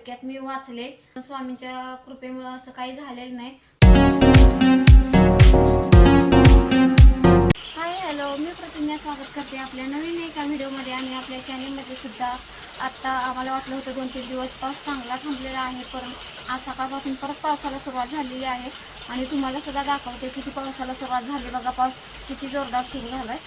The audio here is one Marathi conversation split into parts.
थोडक्यात मी वाचले. स्वामींच्या कृपेमुळे असं काही झालेलं नाही. हाय हॅलो, मी प्रतिज्ञा स्वागत करते आपल्या नवीन एका व्हिडिओमध्ये. आणि आपल्या चॅनलमध्ये सुद्धा आत्ता आम्हाला वाटलं होतं 2-3 दिवस पाऊस चांगला थांबलेला आहे, पण आज सकाळपासून परत पावसाला सुरुवात झालेली आहे. आणि तुम्हाला सुद्धा दाखवते किती पावसाला सुरुवात झाली. बघा पाऊस किती जोरदार सुरू झालाय.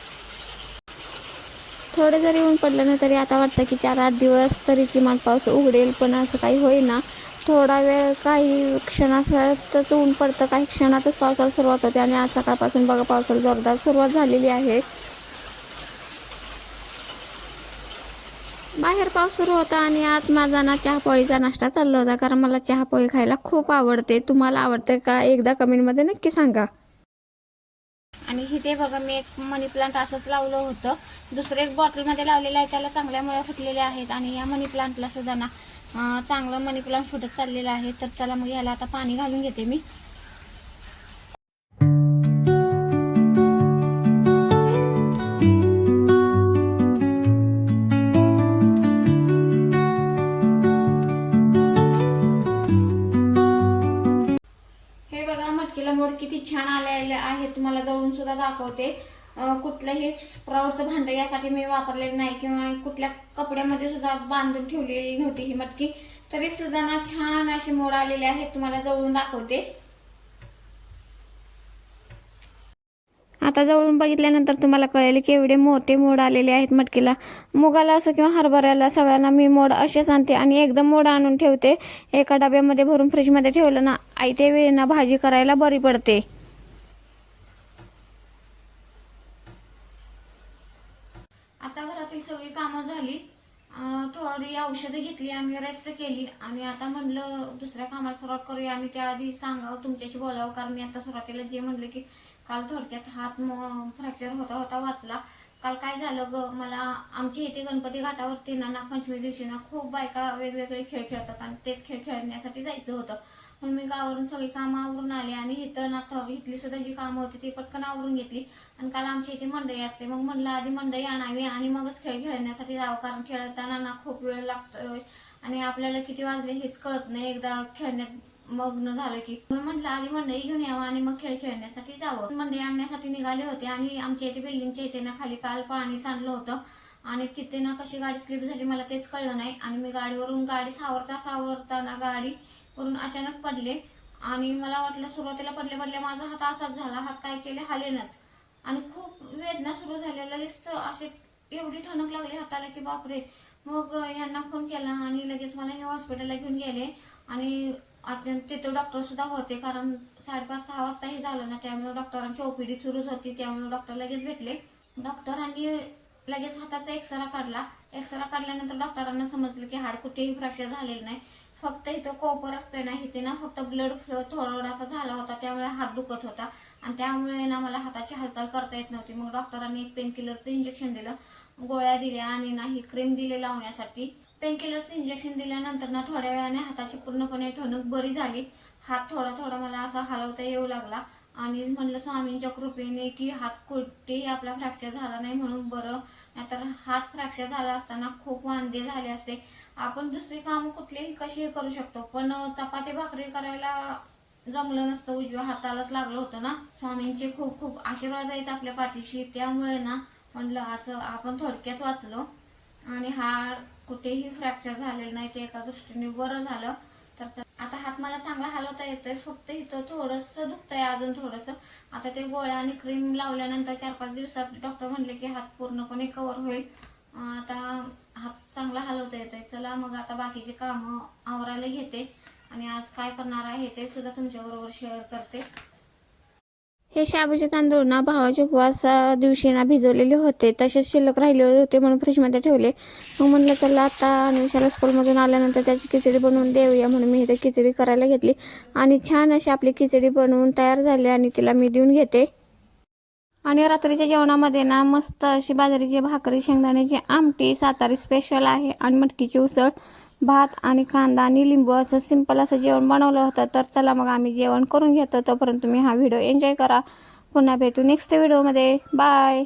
थोडं जरी ऊन पडलं ना तरी आता वाटतं की 4-8 दिवस तरी किमान पाऊस उघडेल, पण असं काही होईना. थोडा वेळ काही क्षणातच ऊन पडतं, काही क्षणातच पावसाला सुरुवात होते. आणि आज सकाळपासून बघा पावसाला जोरदार सुरुवात झालेली आहे. बाहेर पाऊस सुरू होता आणि आज माझा ना चहापोळीचा नाश्ता चालला होता, कारण मला चहापोळी खायला खूप आवडते. तुम्हाला आवडते का? एकदा कमेंटमध्ये नक्की सांगा. आणि इथे बघा मी एक मनी प्लांट असंच लावलं होतं. दुसरं एक बॉटलमध्ये लावलेलं आहे, त्याला चांगल्या मुळ्या फुटलेल्या आहेत. आणि या मनी प्लांटला सुद्धा ना चांगलं मनी प्लांट फुटत चाललेलं आहे. तर चला मग ह्याला आता पाणी घालून घेते मी. हे बघा मटकीला मोड किती छान आलेले आहे, तुम्हाला जवळून सुद्धा दाखवते. कुठलंही स्प्राउटचं भांडं यासाठी मी वापरलेलं नाही, किंवा कुठल्या कपड्यामध्ये सुद्धा बांधून ठेवलेली नव्हती ही मटकी. तरी सुद्धा ना छान अशी मोड आलेले आहेत, तुम्हाला जवळून दाखवते. आता जवळून बघितल्यानंतर तुम्हाला कळेल की एवढे मोठे मोड आलेले आहेत मटकीला. मुगाला असं किंवा हरभऱ्याला सगळ्यांना मी मोड असेच आणते आणि एकदम मोड आणून ठेवते. एका डब्यामध्ये भरून फ्रीजमध्ये ठेवलं ना आयत्या वेळी ना भाजी करायला बरी पडते. आता घरातील सगळी कामं झाली, थोडी औषधं घेतली आणि रेस्ट केली. आणि आता म्हणलं दुसऱ्या कामाला सुरुवात करूया. आणि त्याआधी सांगावं, तुमच्याशी बोलावं, कारण मी आता सुरुवातीला जे म्हणलं की काल थोडक्यात हात फ्रॅक्चर होता होता वाचला. काल काय झालं मला आमची इथे गणपती घाटावरती ना नागपंचमी दिवशी ना खूप बायका वेगवेगळे खेळ खेळतात, आणि तेच खेळ खेळण्यासाठी जायचं होतं. म्हणून मी गावावरून सगळी कामं आवरून आले, आणि इथं ना इथली सुद्धा जी कामं होती ती पटकन आवरून घेतली. आणि काल आमची इथे मंडई असते, मग म्हणलं आधी मंडई आणावी आणि मगच खेळ खेळण्यासाठी जावं, कारण खेळताना ना खूप वेळ लागतोय आणि आपल्याला किती वाजले हेच कळत नाही एकदा खेळण्यात मग्न झालं की. म्हटलं आधी मंडई घेऊन यावं आणि मग खेळ खेळण्यासाठी जावं. मंडई आणण्यासाठी निघाले होते, आणि आमच्या इथे बिल्डिंगच्या इथे ना खाली काल पाणी सांडलं होतं, आणि तिथे ना कशी गाडी स्लिप झाली मला तेच कळलं नाही. आणि मी गाडी सावरताना गाडी वरून अचानक पडले, आणि मला वाटलं सुरुवातीला पडल्या माझा हात असाच झाला, हात काय केले हालेनच, आणि खूप वेदना सुरू झाल्या. लगेच असे एवढी ठणक लागली हाताला की बापरे. मग यांना फोन केला आणि लगेच मला हे हॉस्पिटलला घेऊन गेले. आणि तिथे डॉक्टर सुद्धा होते, कारण 5:30-6 वाजता हे झालं ना, त्यामुळे डॉक्टरांची ओपीडी सुरूच होती, त्यामुळे डॉक्टर लगेच भेटले. डॉक्टरांनी लगेच हाताचा एक्सरा काढला. एक्सरा काढल्यानंतर डॉक्टरांना समजलं की हाड कुठेही फ्रॅक्चर झालेलं नाही, फक्त इथं कोपर असते ना इथे ना फक्त ब्लड फ्लो थोडासा झाला होता, त्यामुळे हात दुखत होता. आणि त्यामुळे ना मला हाताची हालचाल करता येत नव्हती. मग डॉक्टरांनी एक पेनकिलरचं इंजेक्शन दिलं, गोळ्या दिल्या, आणि ना ही क्रीम दिली लावण्यासाठी. पेनकिलरचं इंजेक्शन दिल्यानंतर ना थोड्या वेळाने हाताची पूर्णपणे ठणक बरी झाली. हात थोडा थोडा मला असा हलवता येऊ लागला. आणि म्हणलं स्वामींच्या कृपेने की हात कुठेही आपला फ्रॅक्चर झाला नाही म्हणून बरं, नाहीतर हात फ्रॅक्चर झाला असताना खूप वांदे झाले असते. आपण दुसरी कामं कुठलीही कशीही करू शकतो, पण चपाती भाकरी करायला जमलं नसतं, उजव्या हातालाच लागलं होतं ना. स्वामींचे खूप खूप आशीर्वाद आहेत आपल्या पाठीशी, त्यामुळे ना म्हणलं असं आपण थोडक्यात वाचलो आणि हाड कुठेही फ्रॅक्चर झालेलं नाही, ते एका दृष्टीने बरं झालं. तर आता हात मला चांगला हलवता येतोय, फक्त इथं थोडंसं दुखतंय अजून थोडंसं. आता ते गोळ्या आणि क्रीम लावल्यानंतर 4-5 दिवसात डॉक्टर म्हणले की हात पूर्णपणे कव्हर होईल. आता हात चांगला हलवता येतोय. चला मग आता बाकीचे कामं आवरायला घेते, आणि आज काय करणार आहे ते सुद्धा तुमच्याबरोबर शेअर करते. हे शाबूचे तांदूळ ना भावाच्या उपवासा दिवशी ना भिजवलेले होते, तसेच शिल्लक राहिले होते म्हणून फ्रीजमध्ये ठेवले. मग म्हणलं चला आता अन्वेषाला स्कूलमधून आल्यानंतर त्याची खिचडी बनवून देऊया, म्हणून मी इथे खिचडी करायला घेतली. आणि छान अशी आपली खिचडी बनवून तयार झाली, आणि तिला मी देऊन घेते. आणि रात्रीच्या जेवणामध्ये ना मस्त अशी बाजरीची भाकरी, शेंगदाण्याची आमटी, सातारी स्पेशल आहे, आणि मटकीची उसळ, भात आणि कांदा आणि लिंबू असं सिंपल असं जेवण बनवलं होतं. तर चला मग आम्ही जेवण करून घेतो. तोपर्यंत तुम्ही हा व्हिडिओ एन्जॉय करा. पुन्हा भेटू नेक्स्ट व्हिडिओमध्ये. बाय.